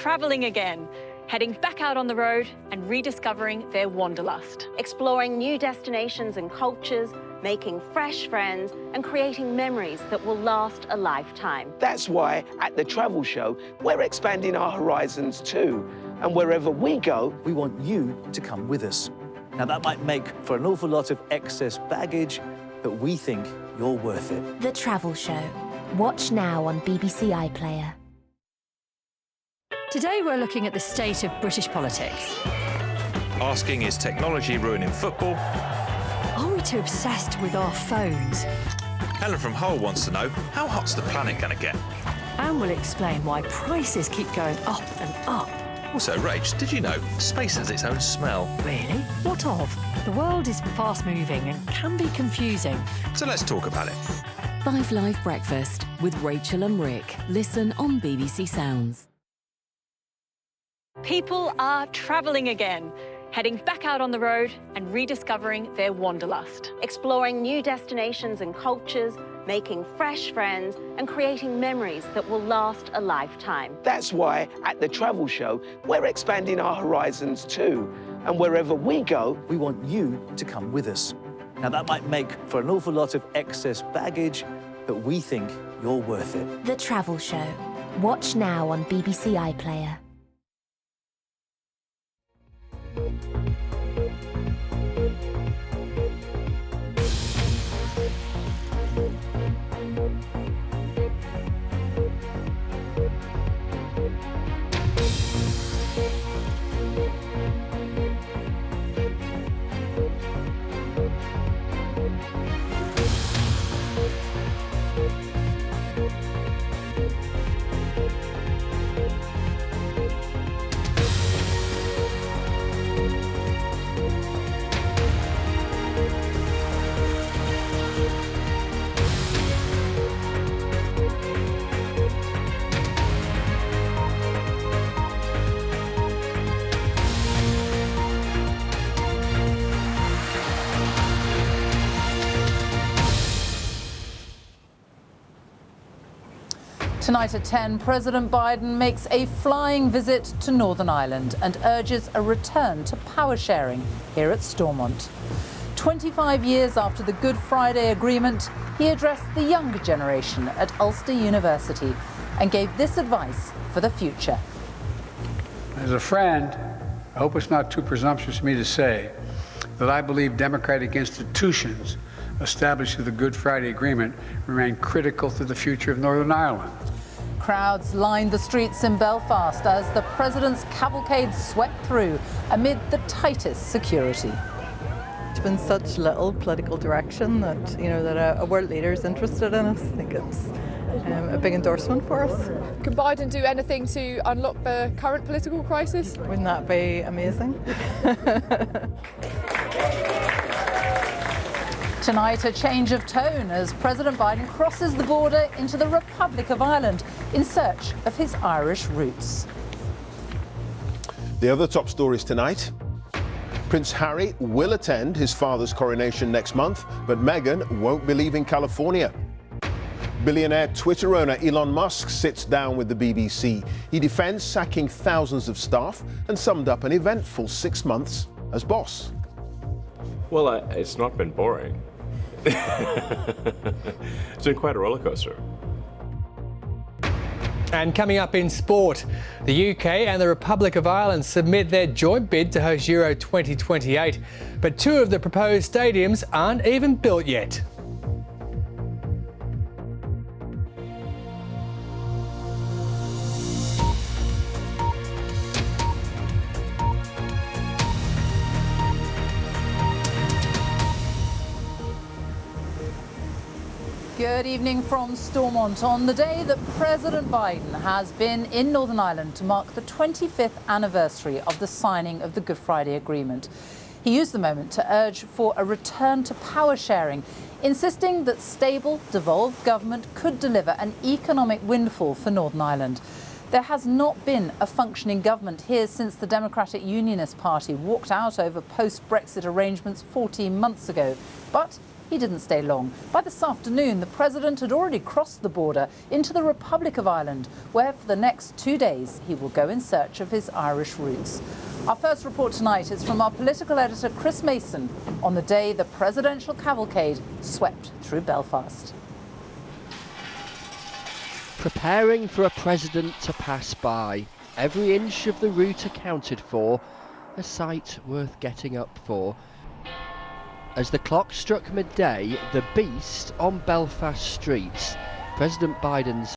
Travelling again, heading back out on the road and rediscovering their wanderlust. Exploring new destinations and cultures, making fresh friends and creating memories that will last a lifetime. That's why at the Travel Show, we're expanding our horizons too. And wherever we go, we want you to come with us. Now, that might make for an awful lot of excess baggage, but we think you're worth it. The Travel Show. Watch now on BBC iPlayer. Today we're looking at the state of British politics. Asking, is technology ruining football? Are we too obsessed with our phones? Helen from Hull wants to know, how hot's the planet going to get? And we'll explain why prices keep going up and up. Also, Rach, did you know space has its own smell? Really? What of? The world is fast-moving and can be confusing. So let's talk about it. 5 Live Breakfast with Rachel and Rick. Listen on BBC Sounds. People are travelling again, heading back out on the road and rediscovering their wanderlust. Exploring new destinations and cultures, making fresh friends and creating memories that will last a lifetime. that's why at the Travel Show, we're expanding our horizons too. And wherever we go, we want you to come with us. Now, that might make for an awful lot of excess baggage, but we think you're worth it. The Travel Show. Watch now on BBC iPlayer. Tonight at 10, President Biden makes a flying visit to Northern Ireland and urges a return to power sharing here at Stormont. 25 years after the Good Friday Agreement, he addressed the younger generation at Ulster University and gave this advice for the future. As a friend, I hope it's not too presumptuous of me to say that I believe democratic institutions established through the Good Friday Agreement remain critical to the future of Northern Ireland. Crowds lined the streets in Belfast as the president's cavalcade swept through amid the tightest security. It's been such little political direction that, that a world leader is interested in us. I think it's a big endorsement for us. Can Biden do anything to unlock the current political crisis? Wouldn't that be amazing? Tonight, a change of tone as President Biden crosses the border into the Republic of Ireland in search of his Irish roots. The other top stories tonight. Prince Harry will attend his father's coronation next month, but Meghan won't be leaving California. Billionaire Twitter owner Elon Musk sits down with the BBC. He defends sacking thousands of staff and summed up an eventful 6 months as boss. Well, it's not been boring. It's been quite a roller coaster. And coming up in sport, the UK and the Republic of Ireland submit their joint bid to host Euro 2028, but 2 of the proposed stadiums aren't even built yet. Good evening from Stormont on the day that President Biden has been in Northern Ireland to mark the 25th anniversary of the signing of the Good Friday Agreement. He used the moment to urge for a return to power sharing, insisting that stable, devolved government could deliver an economic windfall for Northern Ireland. There has not been a functioning government here since the Democratic Unionist Party walked out over post-Brexit arrangements 14 months ago. But he didn't stay long. By this afternoon, the president had already crossed the border into the Republic of Ireland, where for the next 2 days he will go in search of his Irish roots. Our first report tonight is from our political editor Chris Mason on the day the presidential cavalcade swept through Belfast. Preparing for a president to pass by, every inch of the route accounted for, a sight worth getting up for. As the clock struck midday, the beast on Belfast streets, President Biden's